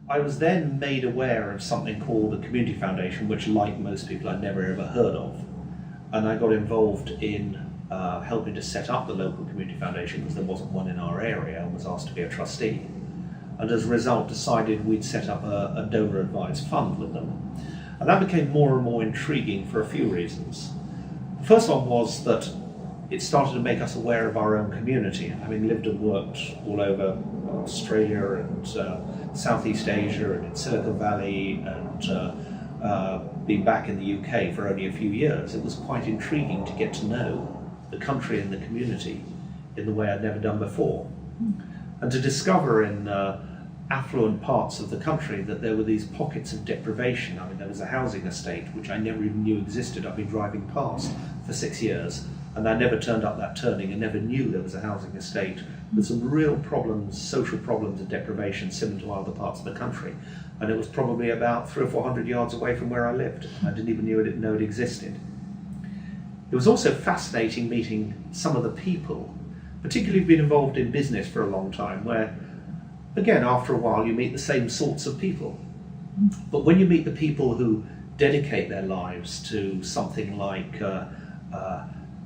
I was then made aware of something called the Community Foundation, which, like most people, I'd never ever heard of. And I got involved in helping to set up the local Community Foundation because there wasn't one in our area, and was asked to be a trustee. And as a result, decided we'd set up a donor-advised fund with them. And that became more and more intriguing for a few reasons. The first one was that it started to make us aware of our own community. Having lived and worked all over Australia and Southeast Asia and in Silicon Valley and been back in the UK for only a few years, it was quite intriguing to get to know the country and the community in the way I'd never done before. And to discover in affluent parts of the country that there were these pockets of deprivation. I mean, there was a housing estate which I never even knew existed. I've been driving past for 6 years, and I never turned up that turning and never knew there was a housing estate with some real problems, social problems and deprivation similar to other parts of the country. And it was probably about 300 or 400 yards away from where I lived. I didn't even know it existed. It was also fascinating meeting some of the people, particularly who've been involved in business for a long time, where, again, after a while you meet the same sorts of people. But when you meet the people who dedicate their lives to something like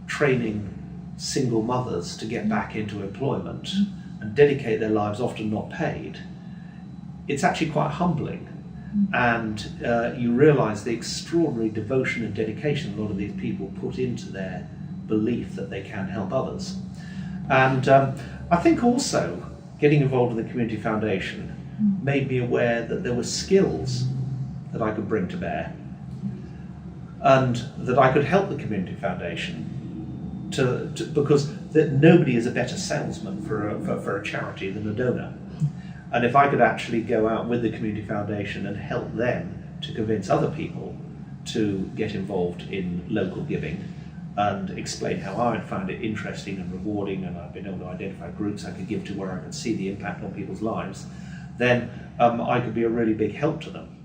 training single mothers to get back into employment and dedicate their lives, often not paid, it's actually quite humbling. And you realise the extraordinary devotion and dedication a lot of these people put into their belief that they can help others. And I think also getting involved in the Community Foundation made me aware that there were skills that I could bring to bear and that I could help the Community Foundation because that nobody is a better salesman for a charity than a donor. And if I could actually go out with the Community Foundation and help them to convince other people to get involved in local giving and explain how I had found it interesting and rewarding, and I've been able to identify groups I could give to where I could see the impact on people's lives, then I could be a really big help to them.